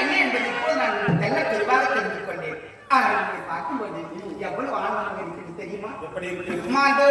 என்ன என்பதை இப்போது நான் தெல்ல தெளிவாக தெரிந்து கொண்டேன். ஆனால் இதை பார்க்கும்போது எவ்வளவு ஆனந்தமாக இருக்குது தெரியுமா? எப்படி இருக்கிறது? மாதோ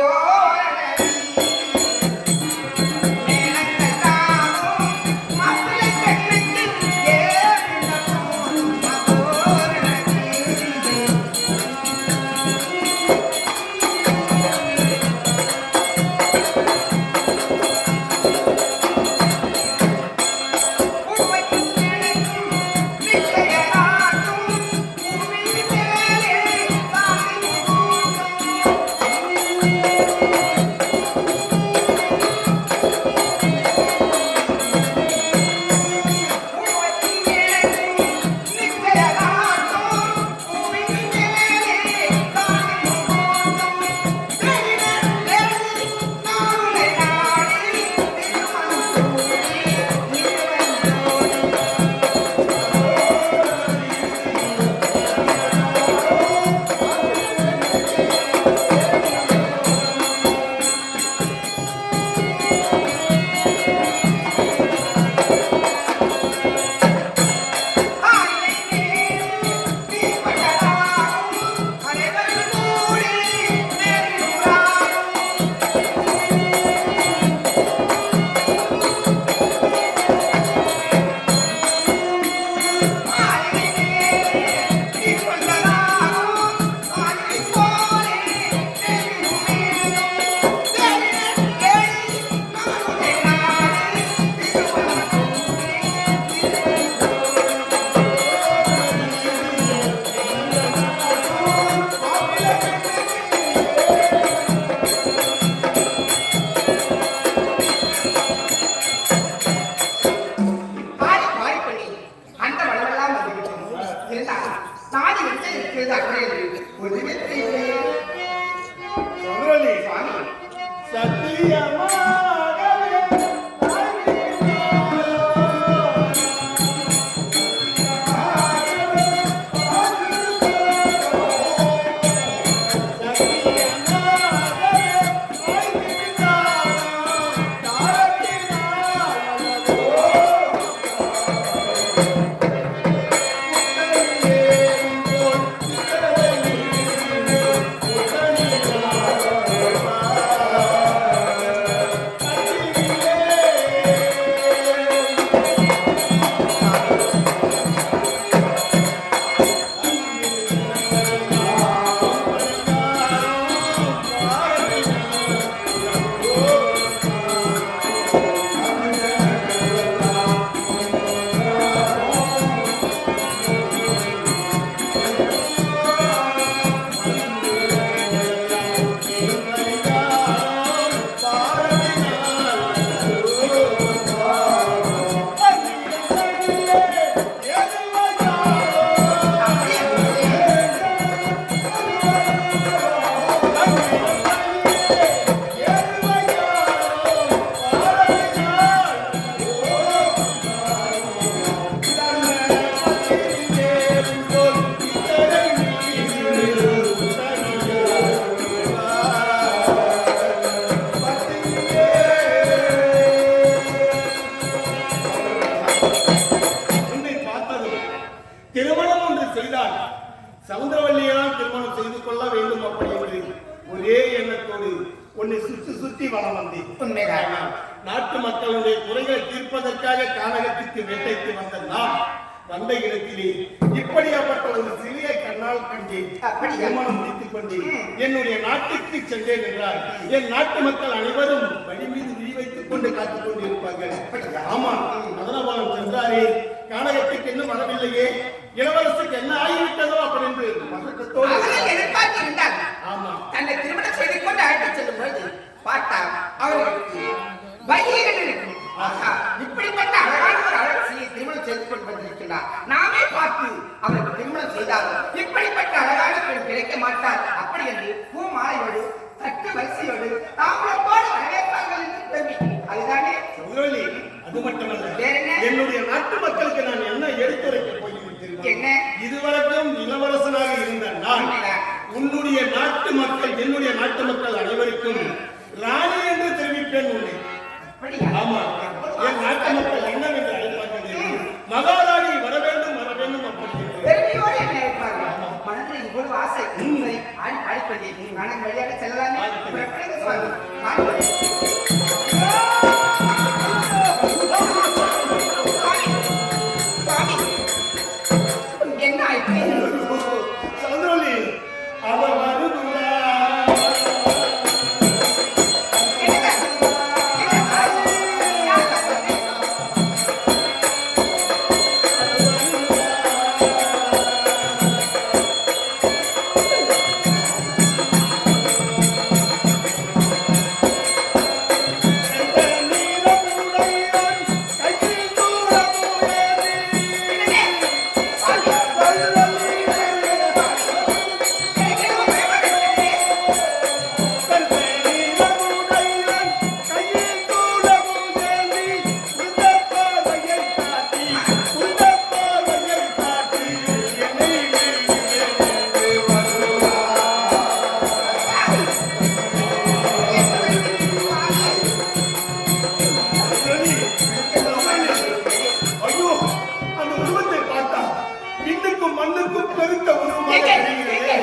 நாட்டு மக்களுடைய குறைகளை தீர்ப்பதற்காக கானகத்திற்கு வேட்டைக்கு வந்த நான் வந்த இடத்திலே இப்படியாப்பட்ட ஒரு சிறிய கண்ணால் கண்டேன். திருமணம் முடித்துக் கொண்டு என்னுடைய நாட்டுக்கு சென்றேன் என்றால் என் நாட்டு மக்கள் அனைவரும் வழி மீது விழி வைத்துக் கொண்டு காத்துக் கொண்டு இருப்பார்கள். ஆமா, மதனபாலம் சென்றாரே, கானகத்துக்கு இன்னும் வரவில்லையே, இளவரசுக்கு என்ன ஆகிவிட்டதோ அப்படி என்று மகத்தோடு எதிர்பார்த்திருந்தார். ஆமா, தன்னை திருமணம் செய்து கொண்டு அழைத்து செல்லும் பொழுது பார்த்தா அவர்களுக்கு வயிறுகள் இருக்கு. இப்படிப்பட்ட அழகான ஒரு அழகியை திருமணம் செய்து கொண்டு வந்திருக்கிறார். நாமே பார்த்து அவருக்கு திருமணம் செய்தாலும் இப்படிப்பட்ட அழகான பெண் கிடைக்க மாட்டார். அப்படி என்று பூமாலையோடு தட்டு வரிசையோடு தாம்பளத்தோடு வரவேற்பார்கள் என்று தெரிவி. அதுதானே அது மட்டுமல்ல, என்னுடைய நாட்டு மக்களுக்கு நான் என்ன எடுத்துரைக்க போகிறேன் என்ன? இதுவரைக்கும் இளவரசனாக இருந்த நான் உன்னுடைய நாட்டு மக்கள், என்னுடைய நாட்டு மக்கள் அனைவருக்கும் ராணி என்று தெரிவிப்பேன் உன்னை. ஆமா, என் நாட்டு மக்கள் என்னவென்று அழைப்பார்கள். மகாராணி வர வேண்டும் ஒரு ஆசை சரி, ஆடி பாடிப்பதி மனம் வழியாக செல்லலாமே புறப்படுங்க சுவாமி. பாடிப்பதி. சுவாமி, என்ன ஆயிற்று? சந்தோலி அவ வருதுடா. என்னங்க? என்னங்க? யார் தப்பது? ஐயோ, அந்த உருவத்தை பார்த்தா விண்ணுக்கும் மண்ணுக்கும் பெருத்த உருவமாக தெரிகிறது.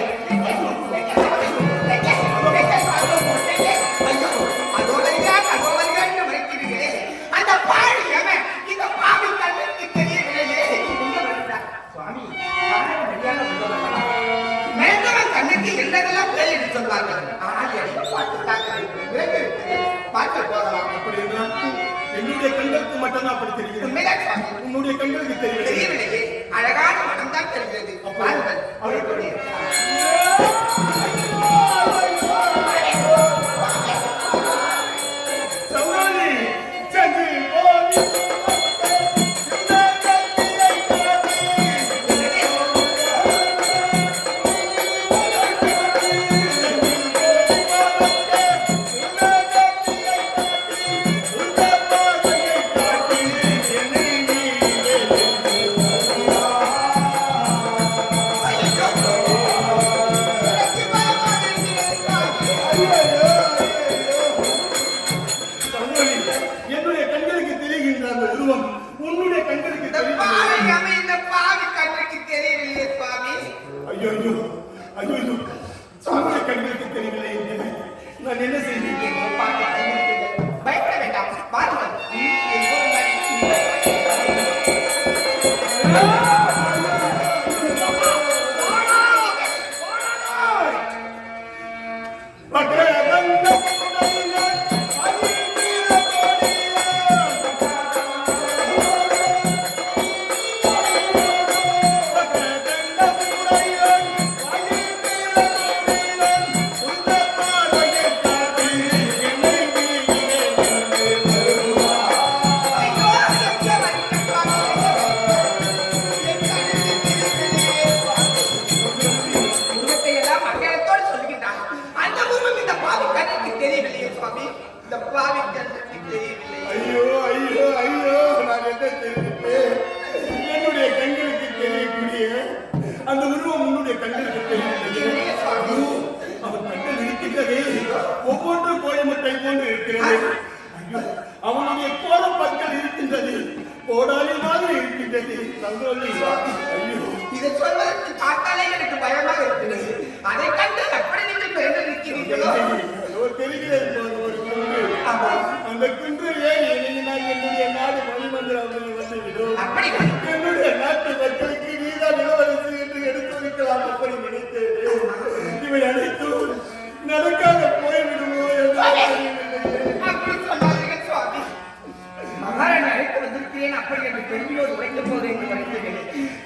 அப்படி என்றால் என்னுடைய கண்களுக்கு மட்டும்தான் அப்படி தெரிகிறது. உன்னுடைய கண்களுக்கு தெரியவில்லை. அழகான மனம் தான் தெரிகிறது. பாருங்கள், அவர்களுடைய சௌராணி சென்று போய் என்னுடைய கண்களுக்கு தெரிகின்ற அந்த உருவம் உன்னுடைய கண்களுக்கு தெரியவில்லை. இந்த பாவி கண்ணுக்கு தெரியவில்லையே சுவாமி. ஐயோ ஐயோ ஐயோ ஐயோ, உன்னுடைய கண்களுக்கு தெரியவில்லை என்று நான் என்ன செய்தேன்? பயப்பட வேண்டாம், பாருங்கள். ஐயோ ஐயோ ஐயோ, நான் என்ன தெரிவிப்பேன்? என்னுடைய கண்களுக்கு தெரியக்கூடிய அந்த உருவம் உன்னுடைய கண்களுக்கு தெரியவில்லை. ஐயோ, அவன் கண்கள் இருக்கின்றதே, ஒவ்வொன்றும் கோழி முட்டை போன்று இருக்கிறது. ஐயோ, அவனுடைய கோல பற்கள் இருக்கின்றது, கோடாலி மாதிரி இருக்கின்றது. சந்தோலி, ஐயோ, இதை சொல்வதற்கு பார்த்தாலே எனக்கு பயமாக இருக்கிறது. அதை கண்டு எப்படி நீங்கள் பயந்து நிற்கிறீர்களோ? ஐயோ, தெரிகிறது ஒரு குன்று. அந்த குன்று ஏறி இறங்கினால் என்னுடைய நாடு மணிமந்திரம் வந்துவிடும். அப்படி என்னுடைய நாட்டு மக்களுக்கு நீதான் இளவரசு என்று எடுத்து வைக்கலாம் அப்படி நினைத்தேன். இவை அனைத்தும் நடக்காத போய்விடுமோ என்று அப்படி சொல்லாதீர்கள் சுவாமி. மகாராணி அழைத்து வந்திருக்கிறேன் அப்படி என்று பெருமையோடு உரைக்கும் போது என்று வருகிறேன்.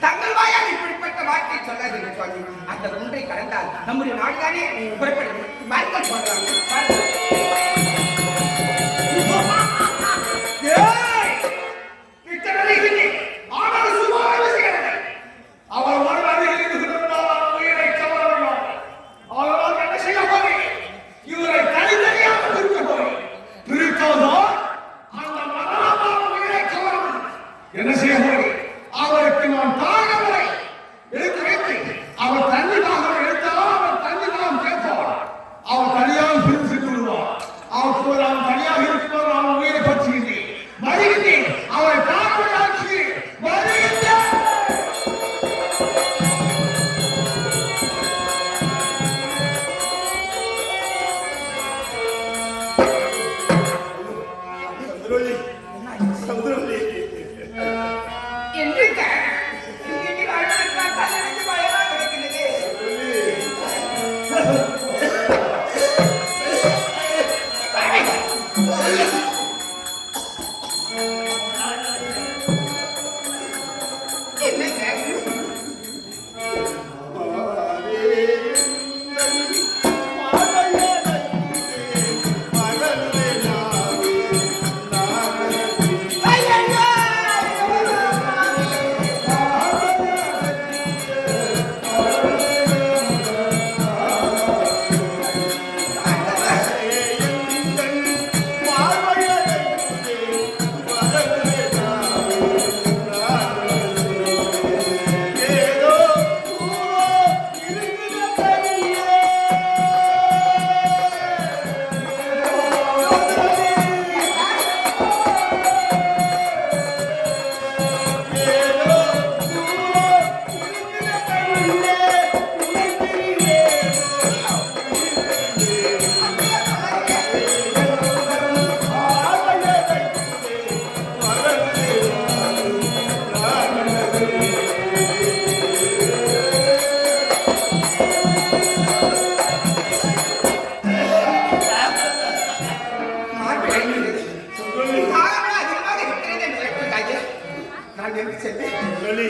தங்கள் வாயால் இப்படிப்பட்ட வார்த்தை சொல்லாதீர்கள் சுவாமி. அந்த ஒன்றை கடந்தால் நம்முடைய நாடுதானே புறப்படும். வாருங்கள் சொல்றாங்க. அவர் வருவதில் இருக்கின்றார் உயிரை கவரவில்லை. அவர்களால் என்ன செய்ய போறீங்க? இவரை தனித்தனியாக பிரிக்க போறீங்க. பிரிக்காதோ அந்த மரணமான உயிரை கவரவில்லை. என்ன செய்ய போறீங்க? அவருக்கு நான் தாகவரை எடுத்து வைத்து அவர் தண்ணி தாகம் எடுத்தாலும் அவர் தண்ணி தாகம் கேட்பார். அவர் தனியாக பிரித்து விடுவார்.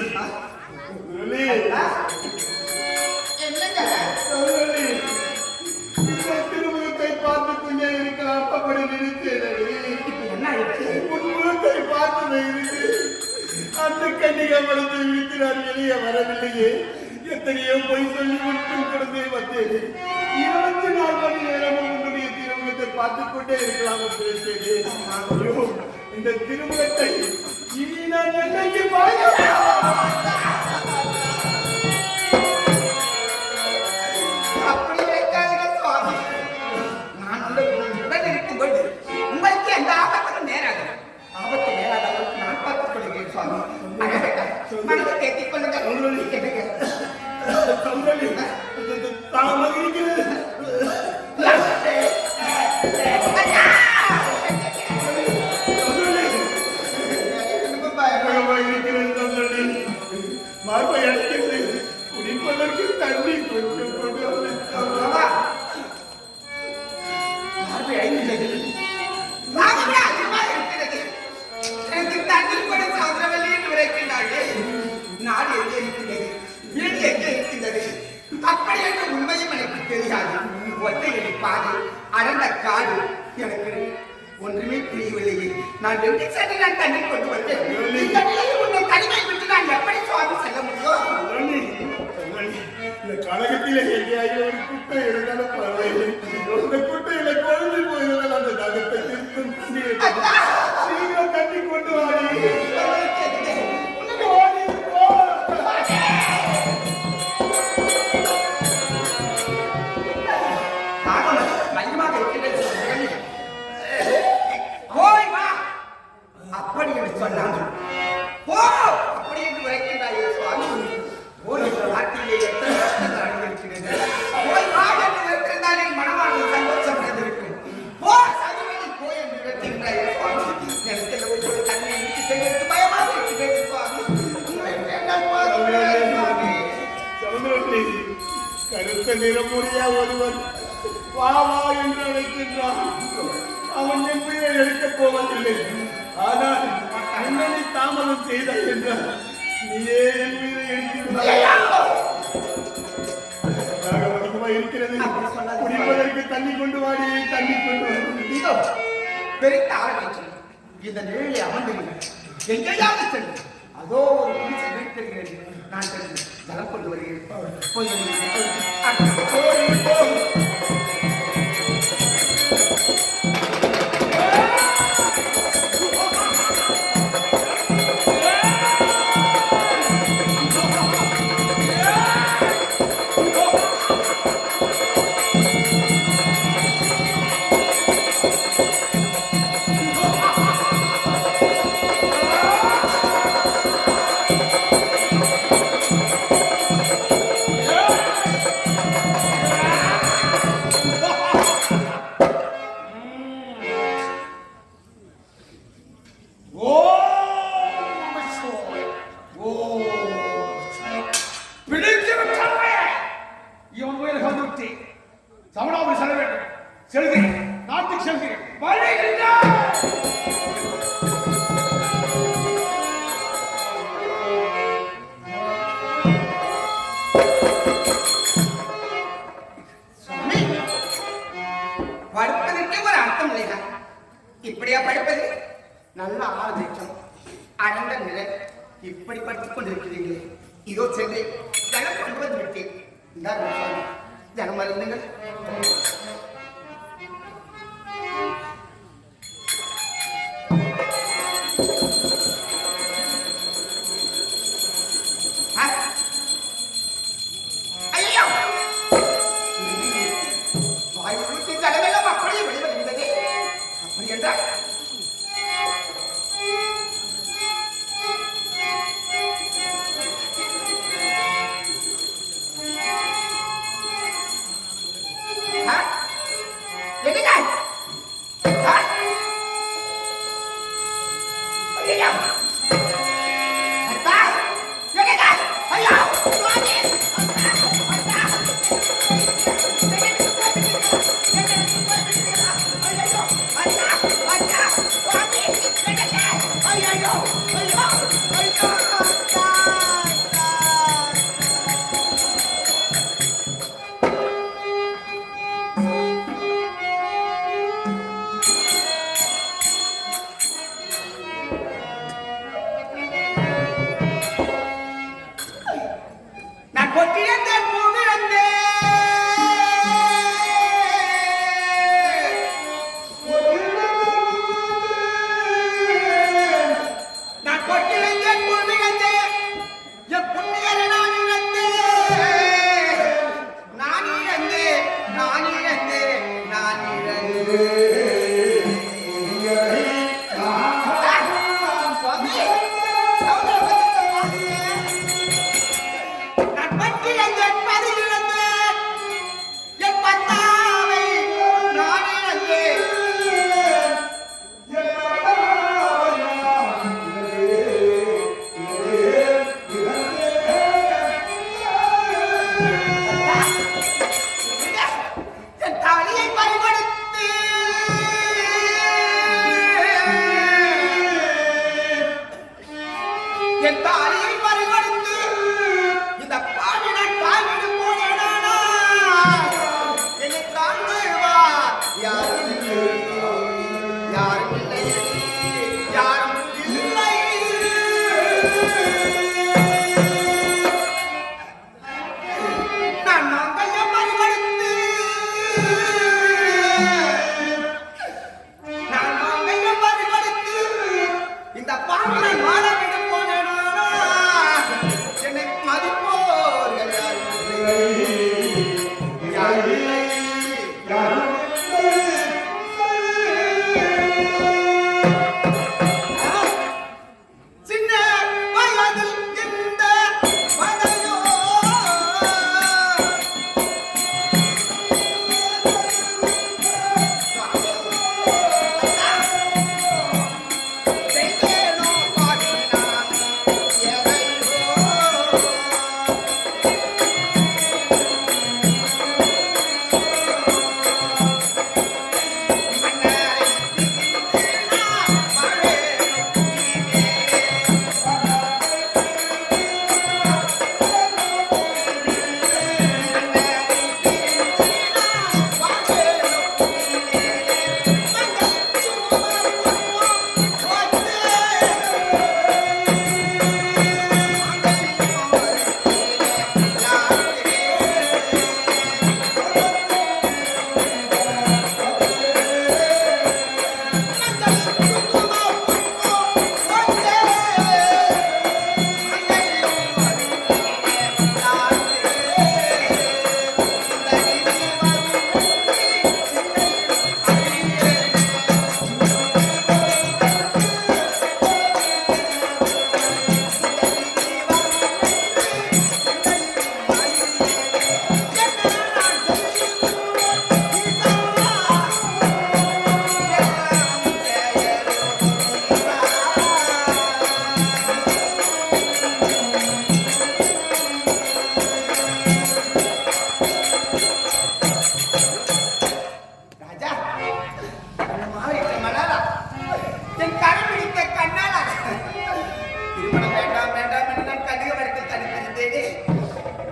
முரளி, என்னங்க முரளி, இந்த திருமுகத்தை பார்த்து கொண்டே இருக்கலாம் அப்படி நினைத்தேன். என்ன ஆயிடுச்சு? உன் முகத்தை பார்த்ததை இருக்கு அந்த கண்ணிகை மனத்தை விழித்து நான் வெளியே வரவில்லையே. எத்தனையோ பொய் சொல்லி மட்டும் கொடுத்தே வந்தேன். 24 மணி நேரமும் உன்னுடைய திருமுகத்தை பார்த்துக் கொண்டே இருக்கலாம் என்று நினைத்தேன். ஐயோ, இந்த திருமுகத்தை இனி நான் என்னைக்கு அப்படி வைக்காதீங்க சுவாமி. நான் உடன் இருக்கும்போது உங்களுக்கு எந்த ஆபத்தும் நேராது. ஆபத்து நேராத அளவுக்கு நான் பார்த்துக் கொள்கிறேன் சுவாமி. மனதை தேத்திக் கொள்ளுங்க. தாமாக இருக்கிறது. மார்பை அடைக்கிறது. குடிப்பதற்கு தண்ணி கொஞ்சம் கொண்டு எனக்கு தண்ணீர் கூட சௌந்தரவல்லி என்று உரைக்கின்றார்கள். நாடு எங்கே இருக்கின்றது? வீடு எங்கே இருக்கின்றது? அப்படி என்ற உண்மையும் எனக்கு தெரியாது. ஒற்றையடி பாதை, அடர்ந்த காடு, எனக்கு ஒன்றுமே புரியவில்லையே. நான் வெற்றி சென்று நான் தண்ணீர் கொண்டு வந்தேன். இந்த நிலையில் உன்னை தனிமை விட்டு நான் எப்படி சுவாமி செல்ல முடியும்? இந்த கழகத்திலே எங்கேயாவது ஒரு குட்டை இருந்தாலும் பரவாயில்லை. இந்த குட்டையில குழந்தை போயிருந்தால் அந்த நகத்தை திருத்தும் சீக்கிரம் கட்டி கொண்டு வாடி. அப்படி என்று சொன்னாங்க. ஓ, அப்படி என்று உரைக்கின்றாயே சுவாமி. ஓ, இந்த நாட்டிலே எத்தனை கஷ்டங்கள் அடைந்திருக்கிறது. போய் வா என்று உரைக்கின்றால் என் மனமானது சந்தோஷம் அடைந்திருக்கும். போ சதுவதி போ என்று உரைக்கின்றாயே சுவாமி. எனக்கு ஒவ்வொரு தன்னை விட்டு செல்வதற்கு பயமாக இருக்கிறது சுவாமி. சௌந்தரவல்லி, கருத்த நிறமுறையா ஒருவன் வா வா என்று அழைக்கின்றான். அவன் என் உயிரை எடுக்கப் போவதில்லை. ஆனால் என்னை தாமதம் செய்தாய் என்றால் நீயே என் உயிரை எடுக்கிறாய். இருக்கிறது. குடிப்பதற்கு தண்ணி கொண்டு வாடி, தண்ணி கொண்டு வாடி. இதோ பெருத்த ஆரம்பிச்சேன். இந்த நிலையிலே அமர்ந்திருக்கிறேன். எங்கேயாவது சென்று அதோ ஒரு குடிசை வீட்டிருக்கிறது. நான் சென்று ஜலம் கொண்டு வருகிறேன். போய் சமணாபுரி செல்ல வேண்டும். செல்கிறேன், நாட்டுக்கு செல்கிறேன். படுப்பதற்கு ஒரு அர்த்தம் இல்லையா? இப்படியா படுப்பது? நல்ல ஆலோசனை, அடர்ந்த நிலை, இப்படி படுத்துக் கொண்டிருக்கிறீர்களே. இதோ சென்று ஜனம் கொண்டு வந்து விட்டேன். ஜனம் அறிந்துங்கள்.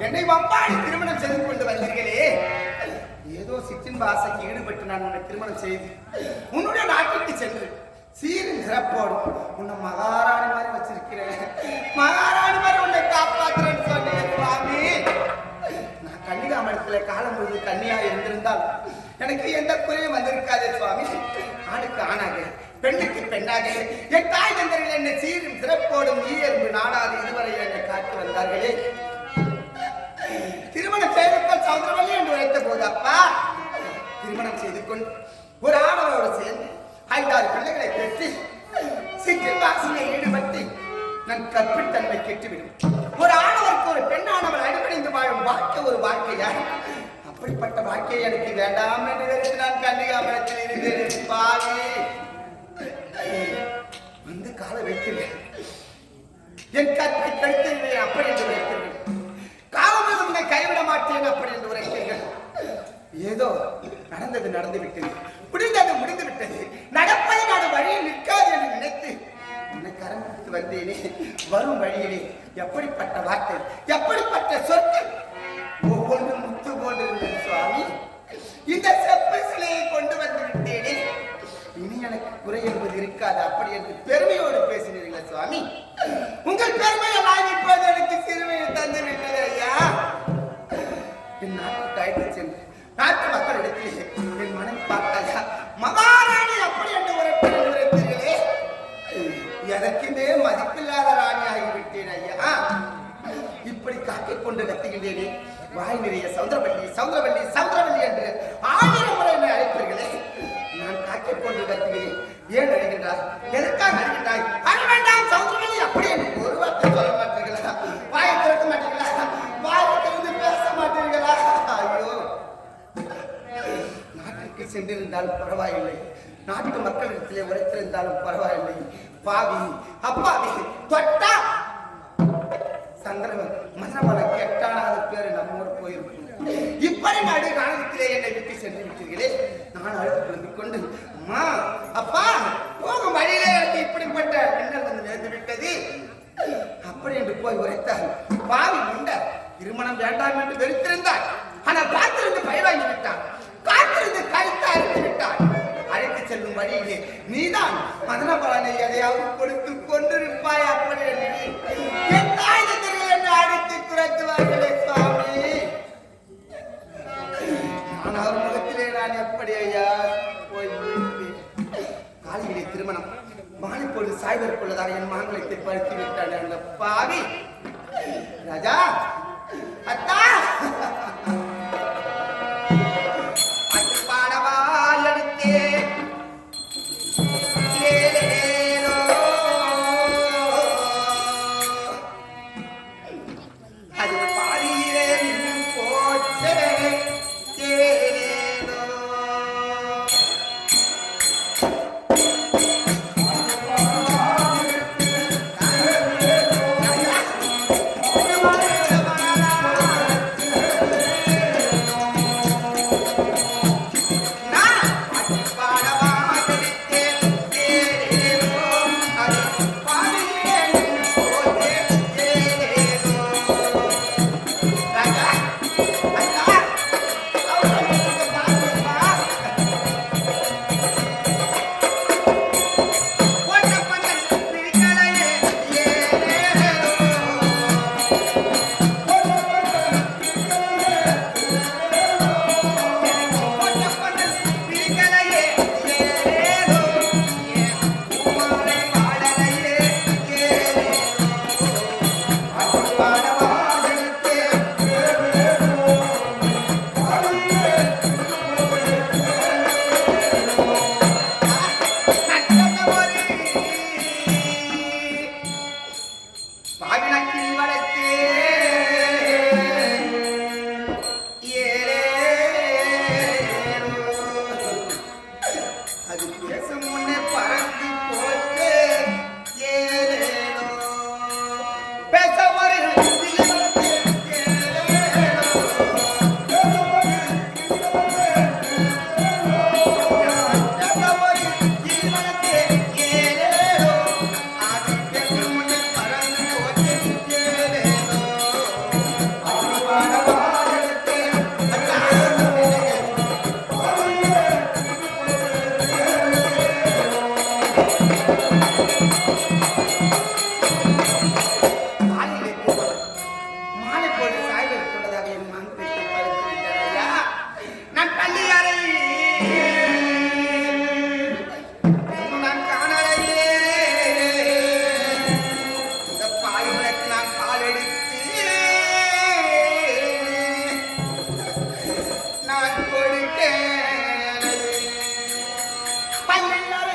என்னை வம்பாடி திருமணம் செய்து கொண்டு வந்தீர்களே, ஏதோ சிற்றின் ஆசைக்கு ஈடுபட்டு நான் உன்னை திருமணம் செய்து உன்னுடைய நாட்டிற்கு சென்று சீரும் சிறப்போடு உன்னை மகாராணி மாதிரி வச்சிருக்கிறேன். மகாராணி மாதிரி உன்னை காப்பாற்றுறேன்னு சொன்னேன் சுவாமி. நான் கன்னிகாமரத்துல காலம் முழுது கன்னியா இருந்திருந்தால் எனக்கு எந்த குறையும் வந்திருக்காதே சுவாமி. ஆணுக்கு ஆணாக பெண்ணுக்கு பெண்ணாக என் தாய் தந்தர்கள் என்னை சீரும் சிறப்போடும் ஈயர்ந்து நாடாது இதுவரை என்னை காத்து வந்தார்களே. திருமணம் செய்து கொள் சௌந்தரவல்லி என்று உரைத்த போது அப்பா, திருமணம் செய்து கொண்டு ஒரு ஆணவரோடு சேர்ந்து 5-6 பிள்ளைகளை பெற்று சிற்றின் வாசனையில் ஈடுபட்டு நான் கற்பித்தன்மை கெட்டுவிடும். ஒரு ஆணவருக்கு ஒரு பெண்ணானவர் அடிபணிந்து வாழும் வாழ்க்கை ஒரு வாழ்க்கையா? அப்படிப்பட்ட வாழ்க்கையை எனக்கு வேண்டாம் என்று நினைத்து நான் கன்னிகாமரத்தில் இருந்தேன். பாவி வந்து கால வைக்கிறேன், என் கற்பை கழித்தேன் அப்படி என்று உரைத்தீர்கள். காலமும் உன்னை கைவிட மாட்டேன் அப்படி என்று உரைத்தீர்கள். ஏதோ நடந்தது நடந்து விட்டது, முடிந்தது முடிந்து விட்டது. நடப்பதை நான் வழியில் நிற்காது என்று நினைத்து உன்னை கரம் பிடித்து வந்தேனே. வரும் வழியிலே எப்படிப்பட்ட வார்த்தை, எப்படிப்பட்ட சொற்கள், ஒவ்வொன்றும் முத்து போன்றிருந்தது சுவாமி. இந்த செப்பு சிலையை கொண்டு வந்து விட்டேனே, இனி எனக்கு குறை என்பது இருக்காது அப்படி என்று பெருமையோடு பேசினீர்கள் சுவாமி. உங்கள் பெருமையெல்லாம் இப்போது எனக்கு சிறுமையை தந்து விட்டது ஐயா. என் நாட்டுக்கு அழைத்து சென்று நாட்டு மக்களிடத்திலே என் மனம் பார்த்தாயா, மகாராணி அப்படி என்று உரைத்தீர்களே, எதற்குமே மதிப்பில்லாத ராணி ஆகிவிட்டேன் ஐயா. இப்படி காக்கிக் கொண்டு கத்துகின்றேனே, வாய் நிறைய சௌந்தரவல்லி சௌந்தரவல்லி சௌந்தரவல்லி என்று 1000 முறை என்னை அழைப்பீர்களே, நான் காக்கிக் கொண்டு கத்துகிறேன். ஏன் அழைகின்றாய்? எதற்காக அழைகின்றாய்? அழ வேண்டாம் சௌந்தரவல்லி அப்படி என்று ஒரு வார்த்தை சொல்ல மாட்டீர்களா? வாயை திறக்க மாட்டீங்களா? வாயை திறந்து பேச மாட்டீர்களா? ஐயோ, நாட்டுக்கு சென்றிருந்தாலும் பரவாயில்லை, நாட்டு மக்களிடத்திலே உரைத்திருந்தாலும் பரவாயில்லை. பாவி அப்பாவி தொட்டா சந்திரவன் மதுரமலை கெட்டானாத பேரு நம்மோடு போயிருக்கும். இப்படி நடு காலத்திலே என்னை விட்டு சென்று விட்டீர்களே. நான் அழுது புரிந்து கொண்டு அம்மா அப்பா போகும் வழியிலே எனக்கு இப்படிப்பட்ட மின்னல் வந்து நேர்ந்து விட்டது அப்படி என்று போய் உரைத்தார். பாவி உண்ட திருமணம் வேண்டாம் என்று வெறுத்திருந்தார். ஆனால் காத்திருந்து பயிராங்கி விட்டான், காத்திருந்து கழுத்து அறுத்து விட்டான். அழைத்து செல்லும் வழியிலே நீதான் மதனபலனை எதையாவது கொடுத்து கொண்டிருப்பாய் அப்படி என்று என் தாய் தந்தையை என்னை அடித்து துரத்துவார்களே சுவாமி. நான் அவர் முகத்திலே நான் எப்படி ஐயா போய் காலையிலே திருமணம் மாலை பொழுது சாய்வதற்குள்ளதாக என் மாங்கலத்தை பறித்து விட்டான் அந்த பாவி. ராஜா அத்தா என் மண் பெற்று படுத்து விட்டனையா நான் பள்ளி அறை நான் காணலையே இந்த பாயுனக்கு நான் பால் எடுத்து நான் கொடுத்தேன் பள்ளி அறை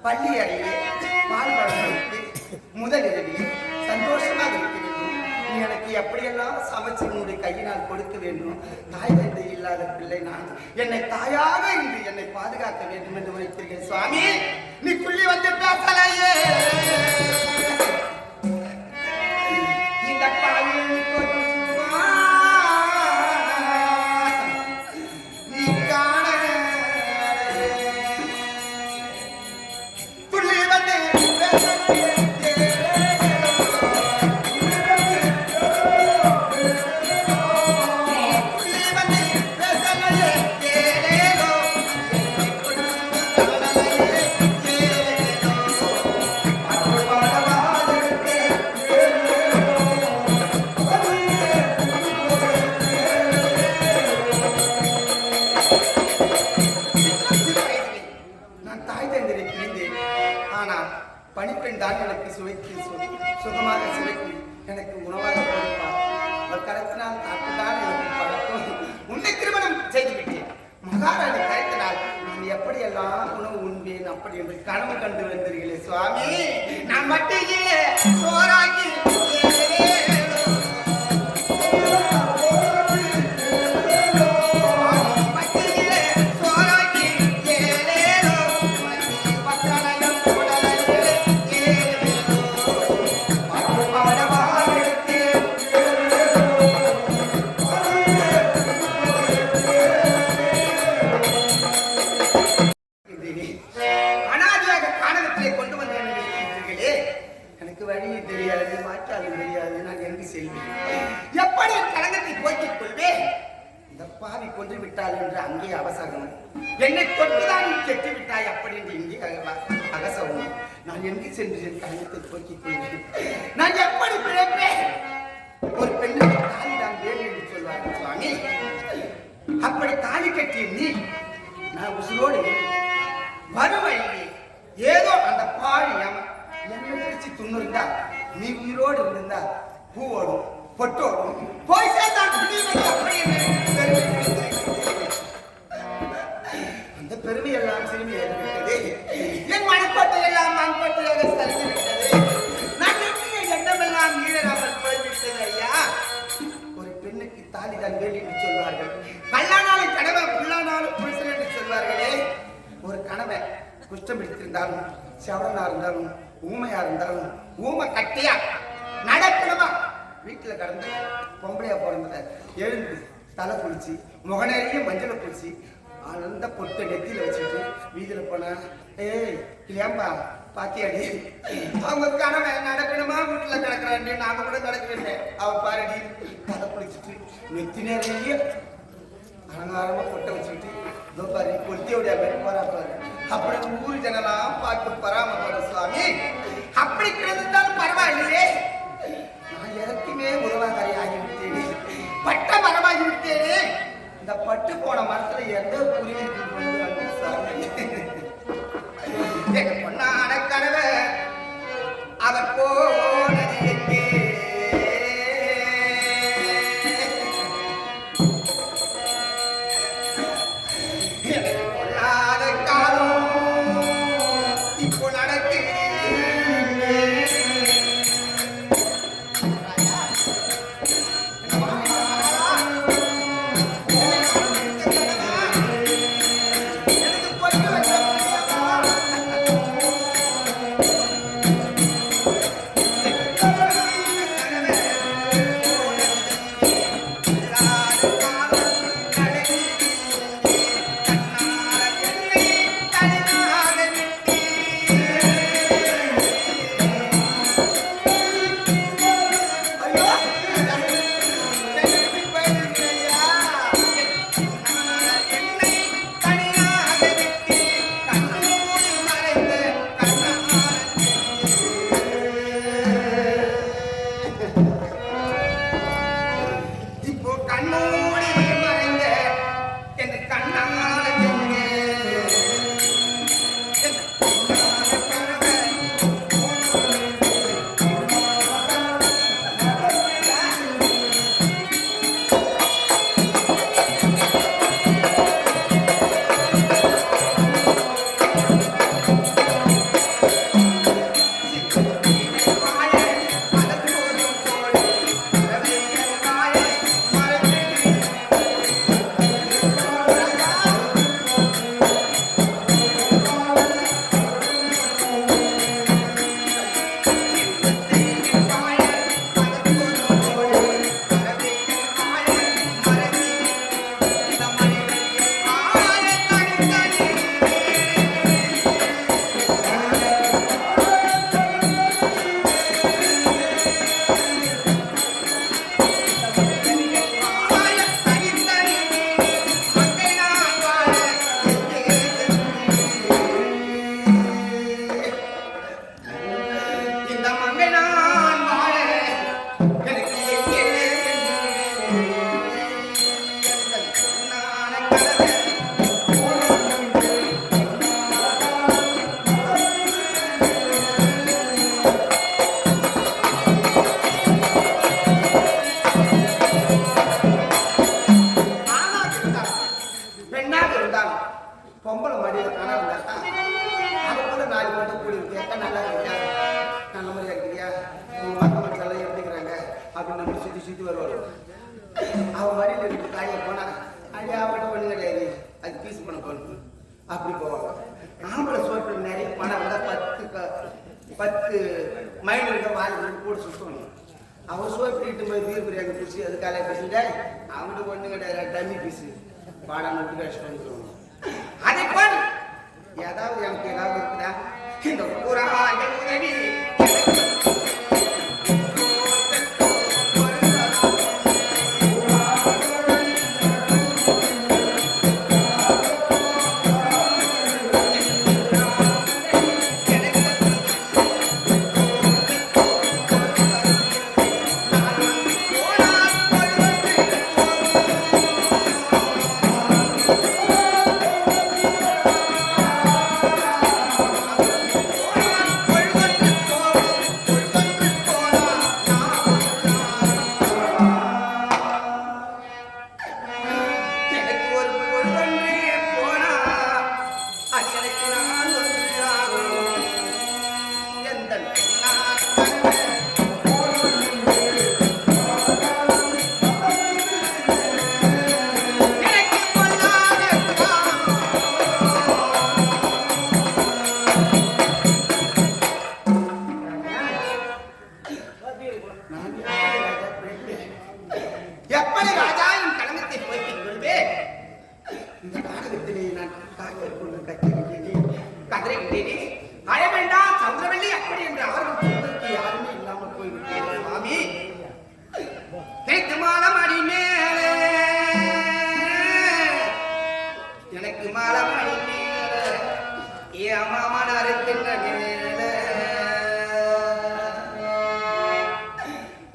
பள்ளி அறையிலே பால் பழங்களுக்கு முதல் இரவில் சந்தோஷமாக இருக்க வேண்டும். நீ எனக்கு எப்படியெல்லாம் சமைச்சு உன்னுடைய கையினால் கொடுக்க வேண்டும். தாய் தந்தை இல்லாத பிள்ளை நான் என்னை தாயாக இருந்து என்னை பாதுகாக்க வேண்டும் என்று உரைத்தீர்கள் சுவாமி. நீ புள்ளி வந்து பேசலையே இந்த பாலில் நீ காண பணிப்பெண் தான் எனக்கு சுவைக்கு சுகமாக சுவைக்கு எனக்கு உணவாக கொடுப்பார். அவர் கருத்தினால் தாக்குதான் எனக்கு பழக்கம். உன்னை திருமணம் செய்து விட்டேன். மகாராணி கருத்தினால் நான் எப்படியெல்லாம் உணவு உண்பேன் அப்படி என்று கனவு கண்டு வந்தீர்களே சுவாமி. நான் மட்டும் இல்லை சோறாக்கி எப்படி கலங்கத்தை போக்கிக் கொள்வேன். இந்த பாவி கொன்று விட்டாள் என்று அங்கே அவசரம். என்னை தொட்டுதான் நீ கெட்டு விட்டாய் அப்படி என்று இங்கே அகசவம். நான் எங்கு சென்று என் கலங்கத்தை போக்கிக் கொள்வேன். நான் எப்படி பிழைப்பேன். ஒரு பெண்ணுக்கு தாலி தான் வேறு என்று சொல்வார்கள் சுவாமி. அப்படி தாலி கட்டிய நீ நான் உசுரோடு வறுமையிலே ஏதோ அந்த பாவி என்ன பிரிச்சு துண்ணுருந்தா நீ உயிரோடு இருந்தா பூவோடும் பொட்டோடும் போய் சேர்ந்தான். அந்த பெருமை எல்லாம் சிறுமி ஏற்பட்டது. என் மனப்பட்டு எல்லாம் மண்பட்டியாக சரிந்துவிட்டது. நான் எண்ணமெல்லாம் ஈழராமல் போய்விட்டது ஐயா. ஒரு பெண்ணுக்கு தாலிதான் வேண்டி என்று சொல்வார்கள். கல்லானாலும் கனவை புல்லானாலும் புருஷன் என்று சொல்வார்களே. ஒரு கனவை குஷ்டம் பிடித்திருந்தாலும் செவடனா இருந்தாலும் ஊமையா இருந்தாலும் ஊமை கட்டியா நடக்கணுமா வீட்டுல கடந்து பொம்பளையா பிறந்த எழுந்து தலை குளிச்சு முகநேரிய மஞ்சளை குளிச்சு அந்த பொட்டை நெத்தியில வச்சுட்டு வீதியில போனா ஏய் இல்லையாம்பா பாத்தியாடி அவங்க கனவை நடக்கணுமா வீட்டுல கிடக்குறாண்டி நாம கூட கிடக்குறேன். அவ பாருடி தலை குளிச்சுட்டு நெத்தி நேரிய அலங்காரமா பொட்டை வச்சுக்கிட்டு இதோ பாரு கொத்தியோடைய மாதிரி போறா பாரு. அப்படி ஊரு ஜனலாம் பார்த்து பராமப்பட சுவாமி. அப்படி கிடந்தாலும் பரவாயில்லையே. நான் எதற்குமே உறவாதாரி ஆகிவிட்டேனே. பட்ட மரமாகிவிட்டேனே. இந்த பட்டு போன மரத்துல எந்த புரிவு சாமி. எங்க பொண்ணான கனவை அவர் போனது எங்கே. கண்ணோடி மறைந்த என் கண்ணால பொம்பளை மடியில கனவு அதை கூட 4 மட்டும் கூடி கேட்க நல்லா இருக்கியா நல்ல மாதிரியா இருக்கிறியா உங்க மக்கள் எல்லாம் எடுத்துக்கிறாங்க அப்படின்னு நம்ம சுத்தி சுத்தி வருவாரு அவன் மடியில இருக்கு காய போனா அடி அவட்ட ஒண்ணு கிடையாது அது பீஸ் பண்ண போகணும் அப்படி போவாங்க ஆம்பளை சோற்று நிறைய பணம் விட 10 மைல் இருக்க வாழ்க்கை கூட சுத்தணும் அவன் சோப்பு இட்டு போய் பீர் பிரியாணி பிடிச்சி அது காலையில் பேசுங்க அவனுக்கு ஒண்ணு கிடையாது டம்மி பீஸு பாடம் விட்டு கஷ்டம் வந்துடுவாங்க அதை போல் ஏதாவது எனக்கு ஏதாவது இருக்குதா இந்த புறாங்கள் உதவி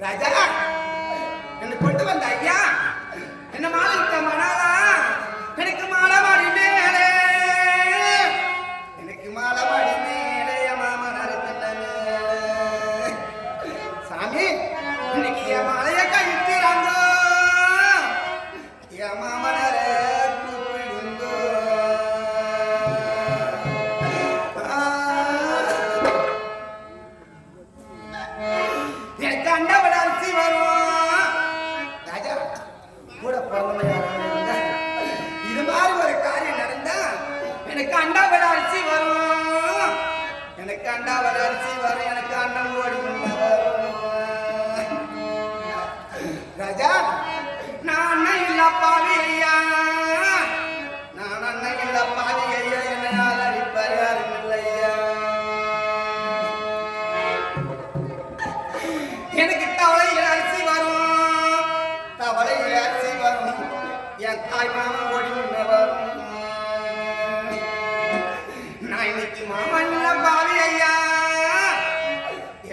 ராஜா என்ன கொண்டு வந்த ஐயா என்ன மாலை மணாலா எனக்கு மாலை மாடி மேலே எனக்கு மாலை மாடி மேலே மாமனார் சாமி இன்னைக்கு என் மாலைய கழிக்கிறாங்க என் மாமனார ராஜா நான் அண்ணன் இல்ல பாவி ஐயா நான் அண்ணன் இல்ல பாவி ஐயா என்னால் அடிப்பார் யாரும் இல்லையா எனக்கு தவளையில் அரிசி வரும் தவளையில் அரிசி வரும் என் தாய் மாமன் ஓடி முன்ன வரும் நான் இன்னைக்கு மாமன் இல்ல பாவி ஐயா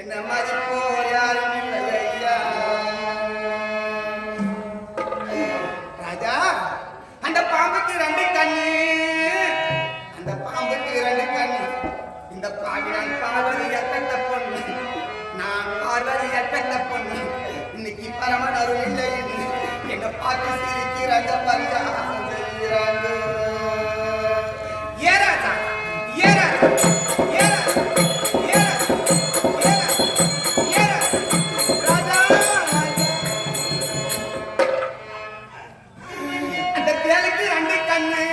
என்ன மதிப்போர் யாரும் இல்லை ஐயா பார்த்து சிரிக்கிறாங்க, பரிகாசம் செய்கிறாங்க. ஏ ராஜா, ஏ ராஜா, ஏ ராஜா, ஏ ராஜா, ஏ ராஜா, ஏ ராஜா, ராஜா. அந்த தேளுக்கு ரெண்டு கண்ணு,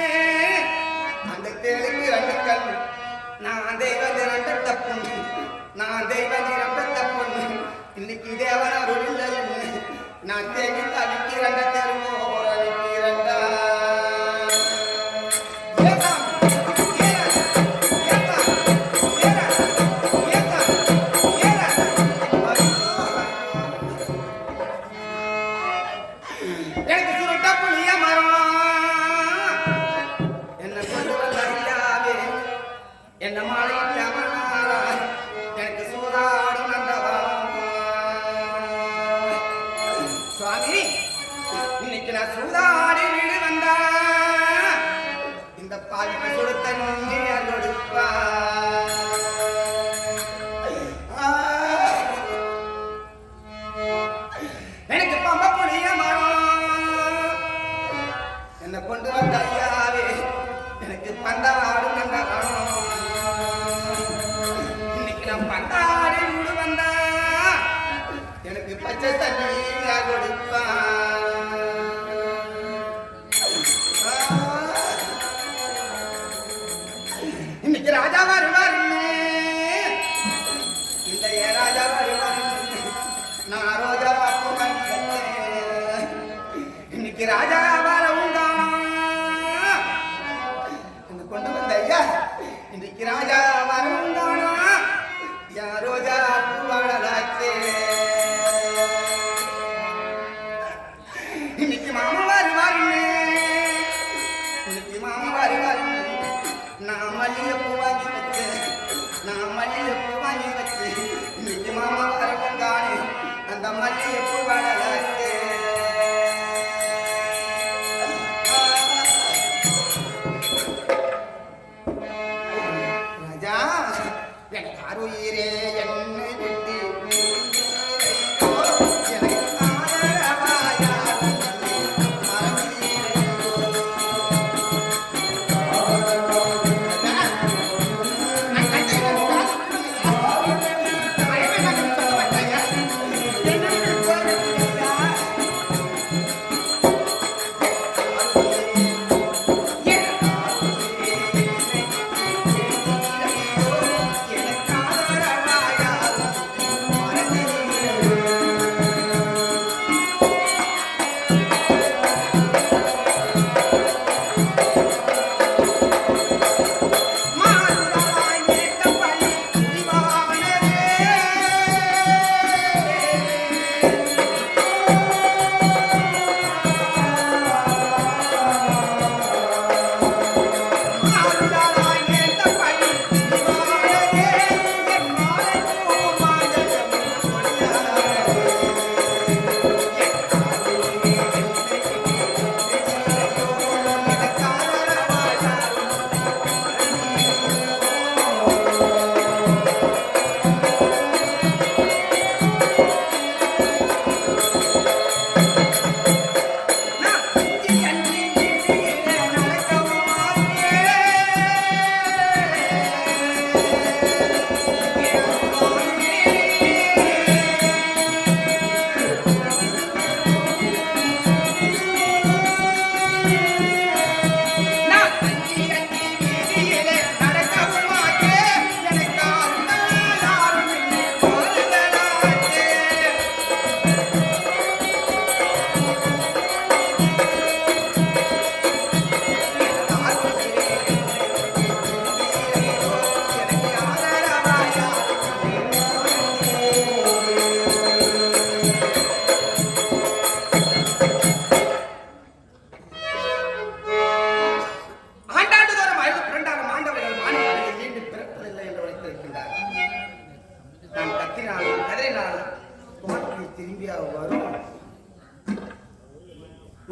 அந்த தேளுக்கு ரெண்டு கண்ணு. நான் தெய்வதி ரெண்டு தப்புன்னு, நான் தெய்வதி ரெண்டு தப்புன்னு. இன்னைக்கு தேவன் அருள் இல்லைன்னு நான் தேடி தவிக்கிறண்ட தெருவோர நிற்கிறண்டா. எனக்கு சுருட்ட புளிய மரம் என்ன கொண்டு வந்த ஐயாவே, என்ன மாலையிட்ட மணாரா, எனக்கு சூதாடும் அந்த சுவாமி. இன்னைக்கு நான் சூதாடி வீடு வந்தா இந்த பாலிக்கு கொடுத்த நீர் கொடுப்பா. எனக்கு பம்ப புளிய மரம் என்ன கொண்டு வந்த ஐயாவே, எனக்கு பந்தாடும் அந்த மரம். இன்னைக்கு நான் பந்தாடி வீடு வந்தா எனக்கு பச்சை தண்ணி கொடுப்பா. இன்னைக்கு ராஜா வருவாருன்னு, இந்த ராஜா வருவாருன்னு நான் ரோஜா வாக்கு பண்ணிட்டேன். இன்னைக்கு ராஜா வரவும் தானா என்ன கொண்டு வந்த ஐயா, இன்னைக்கு ராஜா வரவும் தானா யா ரோஜா வாழலாச்சே. இன்னைக்கு மாமா வருவாருன்னு, இன்னைக்கு மாமா வருவாருன்னு நான் மல்லிகைப்பூ வாங்கி வச்சேன், நான் மல்லிகைப்பூ வாங்கி வச்சேன். இன்னைக்கு மாமா வரவும் தானே அந்த மல்லிகைப்பூ வாழலாச்சே. ராஜா எனக்கு அருயிரே என்னை விட்டு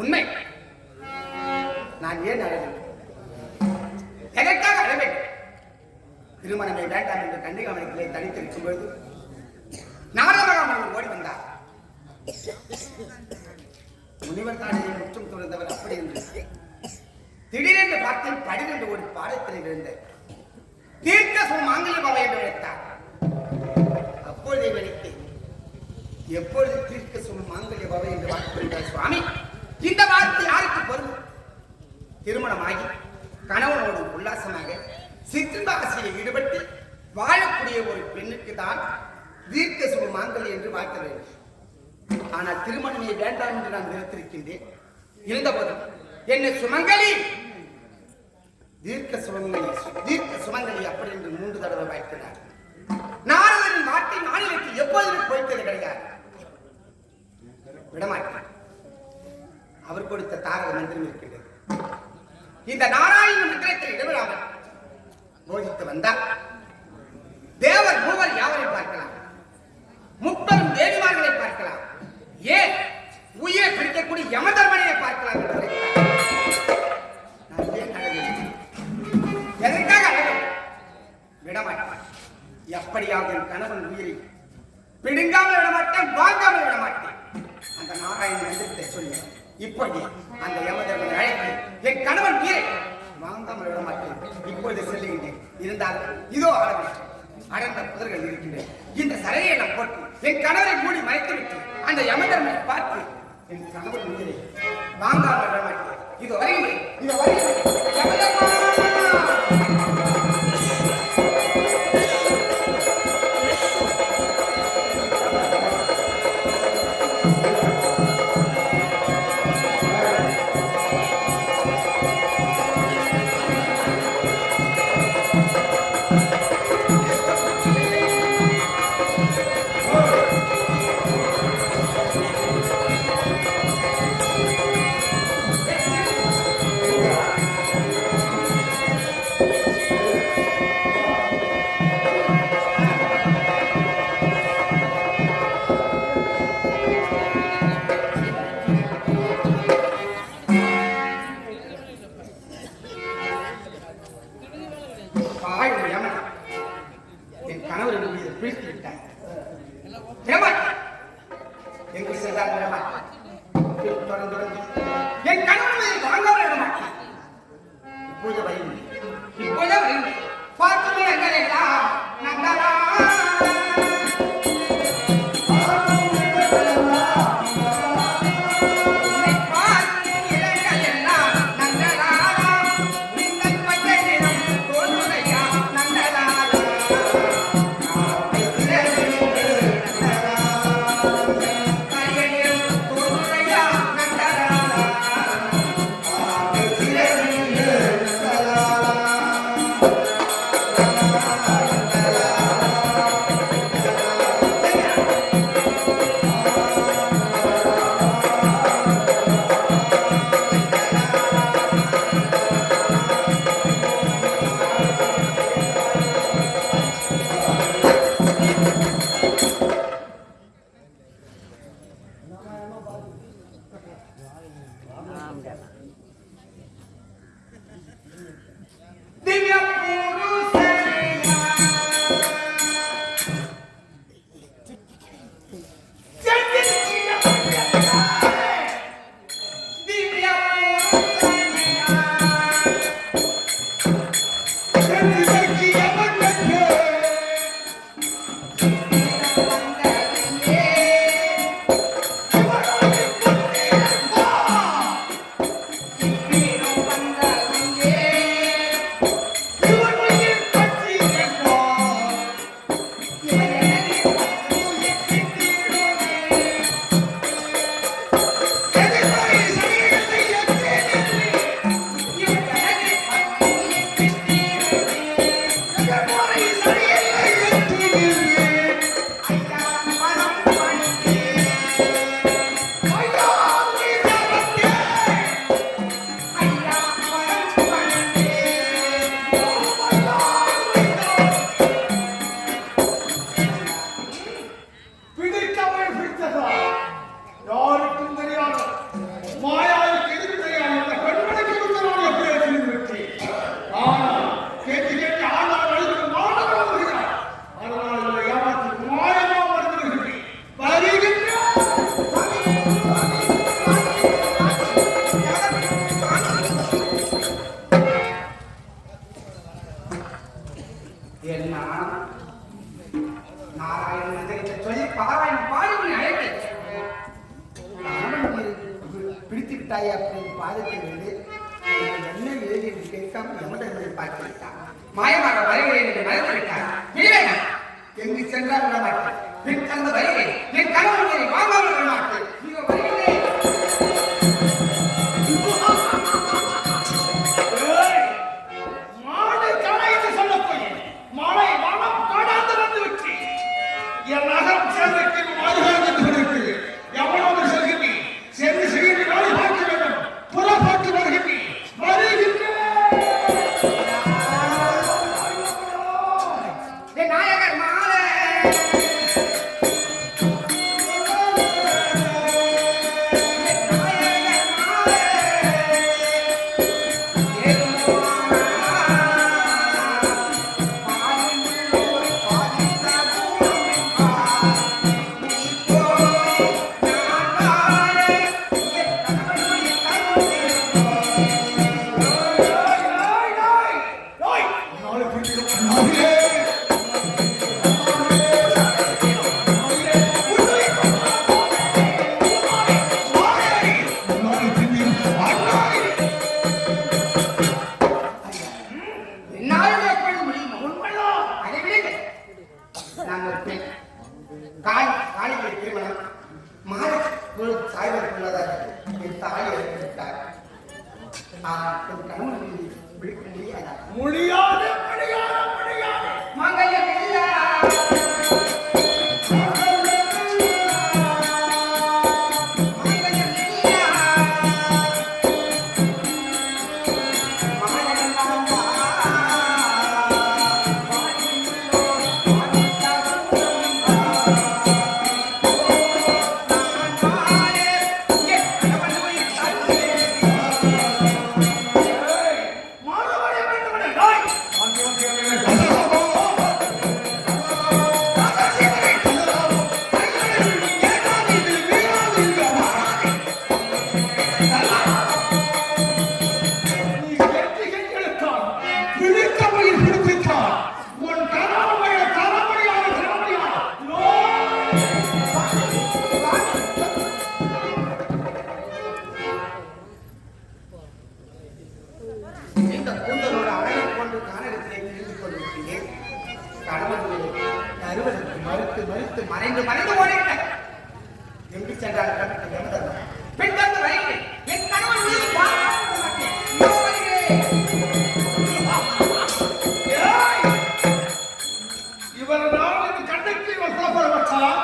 உண்மை. நான் ஏன் அழகு எதற்காக அழகு? திருமணமே வேண்டாம் என்று கன்னிகாமணிகளை தனித்திருக்கும் பொழுது நாரதமகாமணி ஓடி வந்தார். முனிவர் தானே குற்றம் துறந்தவர் அப்படி என்று திடீரென்று பார்த்தேன். படிரென்று ஒரு பாடத்தில் இருந்த தீர்க்க சுமங்கலி பவ என்று வைத்தார். அப்பொழுதே நினைத்தேன், எப்பொழுது தீர்க்க சுமங்கலி பவ என்று வார்த்தை சுவாமி, இந்த வார்த்தை யாருக்கு பொருள்? திருமணமாகி கணவனோடு உல்லாசமாக சிற்றின்பாசியில் ஈடுபட்டு வாழக்கூடிய ஒரு பெண்ணுக்கு தான் தீர்க்க சுமங்கலி என்று வாழ்த்த வேண்டும். ஆனால் திருமணமே வேண்டாம் என்று நான் நிறுத்திருக்கின்றேன். இருந்தபோதும் என்னை சுமங்கலி தீர்க்க சுமங்கலி அப்படி என்று 3 தடவை வாழ்த்தினார். நாரதரின் நாட்டை மாநிலத்தில் எப்போதுமே போய்த்தது கிடையாது. விடமாட்டேன். அவர் கொடுத்த தாரக மந்திரம் இருக்கின்றது. இந்த நாராயண மந்திரத்தை இடவிடாமல் போதித்து வந்தால் தேவர் மூவர் யாவரை பார்க்கலாம், முப்பெரும் தேவிமார்களை பார்க்கலாம், ஏன் உயிரை பிடிக்கக்கூடிய யமதர்மனையை பார்க்கலாம் என்று நான் ஏன் அழகேன்? எதற்காக அழகேன்? விடமாட்டேன். எப்படியாவது என் கணவன் உயிரை பிடுங்காமல் விடமாட்டேன், வாங்காமல் விடமாட்டேன். அந்த நாராயண மந்திரத்தை சொல்லி இப்படி அந்த யமதர்மனை அழைத்து என் கணவன் உயிரை வாங்காமல் விடமாட்டேன். இப்பொழுது செல்லுகின்றேன். இருந்தாலும் இதோ ஆரம்பித்தேன். அடர்ந்த புதர்கள் இருக்கின்றன. இந்த சரையை நான் போட்டு என் கணவரை மூடி மறைத்து விட்டு அந்த யமதர்மனை பார்த்து என் கணவர் உயிரை வாங்காமல் விடமாட்டேன். இது வருகிறேன். விட்டாய் அப்படின்னு பாதத்தில் இருந்து என்ன ஏது என்று கேட்காம யமதர்மனை பார்த்து விட்டான். மாயமாக வருகிறேன் என்று மறந்து விட்டான். இல்லையா எங்கு சென்றால் விட மாட்டேன். பின் தந்து வருகிறேன். என் கணவனை வாங்காமல் விட மாட்டேன். நீங்க வருகிறேன். மாலை காணை என்று சொல்ல போய் மாலை வானம் காணாந்து வந்து விட்டு என் நகரம் சேர்ந்தற்கு பாதுகாத்து எவ்வளவு செல்கிறீ சென்று செய்கின்ற நாளை பார்க்க வேண்டும். புறப்பாட்டு வருகிறீ வருகின்றேன். நாயகர் மாலை முடியாது முடியாது முடியாது மங்களம் இல்ல இந்த கூந்தலோட அழகை கொண்டு கானகத்திலே தெரிந்து கொண்டிருக்கிறேன். கணவனுடைய அறுவதற்கு மறுத்து மறுத்து மறைந்து மறைந்து ஓடிவிட்டேன். எங்கு சென்றால் கணக்கு யமதர்மன் பின் தந்து வருகிறேன். என் கணவன் மீது பாராட்ட மாட்டேன். இதோ வருகிறேன். இவர்தான் இந்த கண்ணுக்கு இவர் புறப்படப்பட்டால்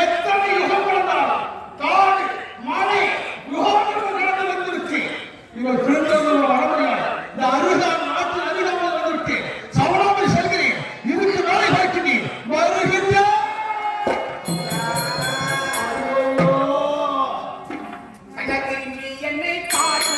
எத்தனை யுகம் பிறந்தாலும் காடு மழை யுகங்கள் கடந்து வந்திருக்கு. இவர் பிறந்தது வரமுடியாது. இந்த அருகாம் நாட்டு அருகாமல் வந்திருக்கு. சவணாமல் செல்கிறேன். இதுக்கு வேலை பார்க்கிறேன். வருகின்றேன். கண்ணகிரி என்னை பாடும்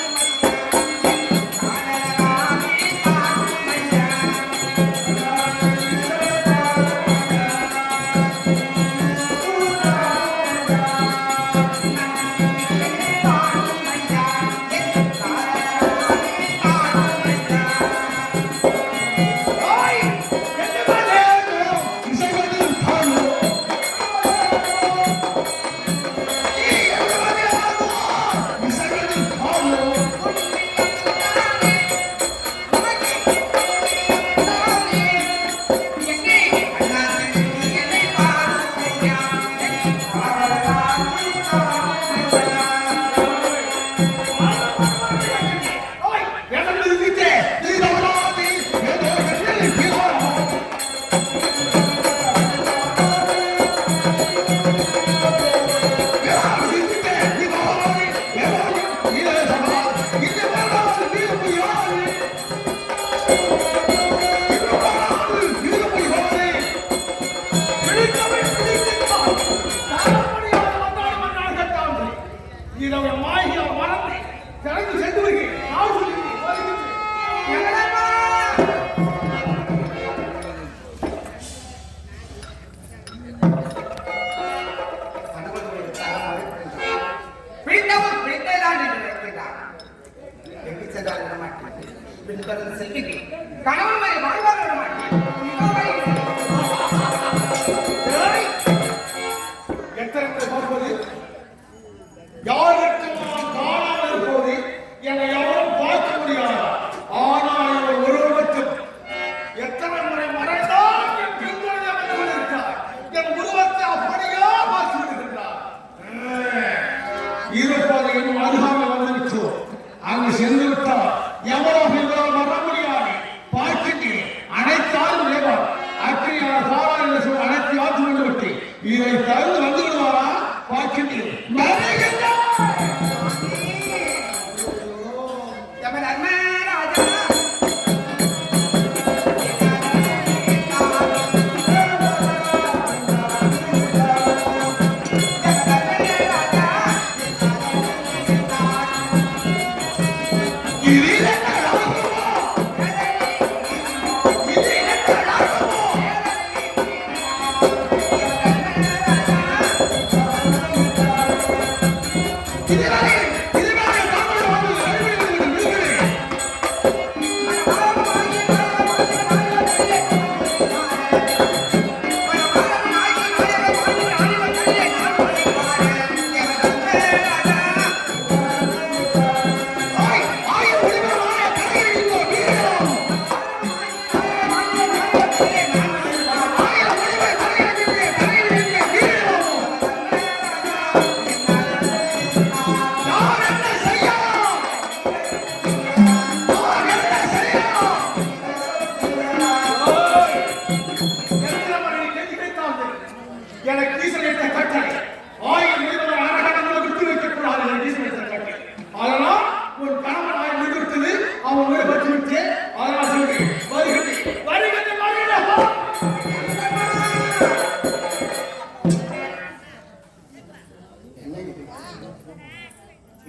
யாருக்கு நான் காணாமல் தேர்பாதை என்னும் அருகாமல் வந்துவிட்டோம். அங்கு சென்று விட்டால் எவ்வளவு இருந்தால் வர முடியாது. பார்க்கின்றேன் அனைத்தாலும் விளைவார் அக்கிரியான சாரா என்று சொல் அனைத்து ஆற்று கொண்டு விட்டு இதை தகுந்து வந்து விடுவாரா பார்க்கின்றேன்.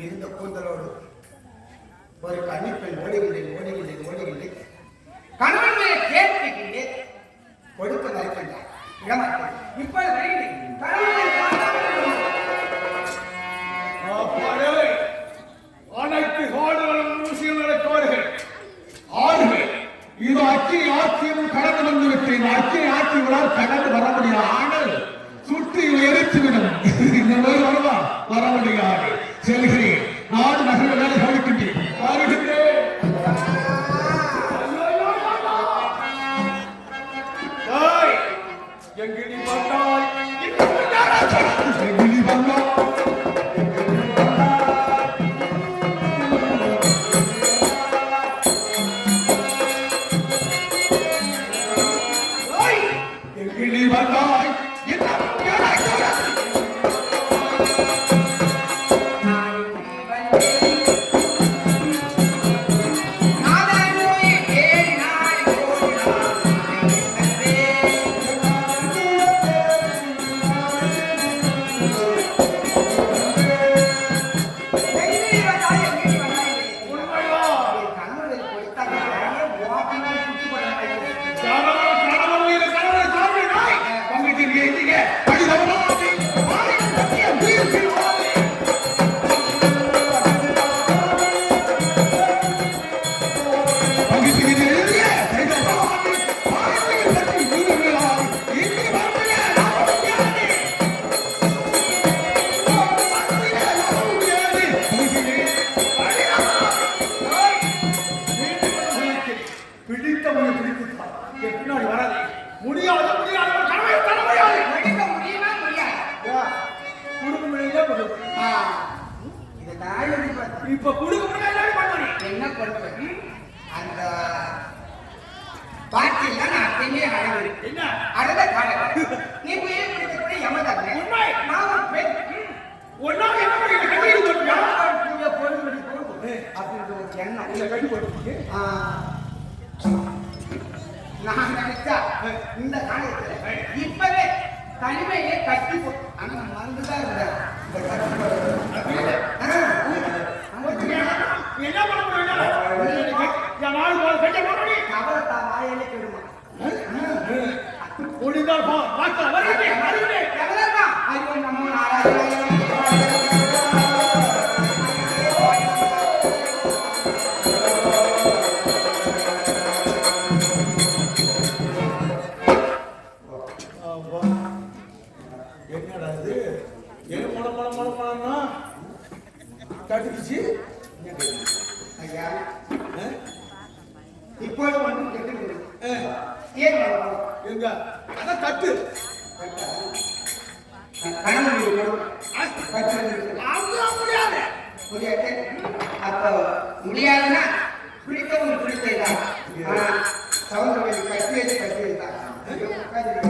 இருந்த கூந்தலோடு ஒரு கண்ணிப்பெண் ஓடுகின்றேன் ஓடுகின்றேன் ஓடுகின்றேன் கணவன் கேட்கின்றேன் கொடுக்க மறுக்கின்றார் இடமாட்டேன் இப்பொழுது அனைத்து காடுகளும் ஊசியில் நடப்பவர்கள் ஆறுகள் இது அக்கி ஆட்சியும் கடந்து வந்து விட்டேன். அக்கி ஆட்சிகளால் கடந்து வர முடியாது. ஆனால் சுற்றி எரித்துவிடும். இந்த நோய் வருவா வர முடியாது. செல்கிறேன். நாடு நகர வேலை கழிக்கின்றேன். எங்கிலி வந்தாய் எங்கிலி வந்தாய் எங்கிலி வந்தாய் இப்ப குடுக்க என்ன பண்ணுவேன் அந்த பாட்டில் நான் அப்பயே அழகு என்ன அழக காண நீ போய் பிடிக்கக்கூடிய யமதாங்க உண்மை நான் ஒரு பெண் ஒண்ணா என்ன பண்ணி கட்டி போடுறியா நீங்க பொண்ணு போடு அப்படின்ற ஒரு எண்ணம் இல்ல கட்டி போடுறீங்க நான் நினைச்சா இந்த காலத்துல இப்பவே தனிமையே கட்டி போட்டு ஆனா மறந்துதான் இருந்தேன் இந்த கட்டி என்ன பண்ண முடியும் நாலு போல் கட்ட போறீ கவலத்தா வாயிலே கேடுமா ஒளிந்தால் போ வாக்க வரீங்க வரீங்க கவலத்தா ஐயோ நம்ம நாராயண என்னடா இது ஏன் மொளமொளமொளமொளன்னா கட்டிச்சு ஐயா இப்போது வந்து கேட்டு ஏன் எங்க அதான் கட்டு கணவன் முடியாது புரியாட்டு அப்போ முடியாதுன்னா பிடித்தவங்க பிடித்ததுதான் ஆனா சவுந்தரவதி கட்டியது தான்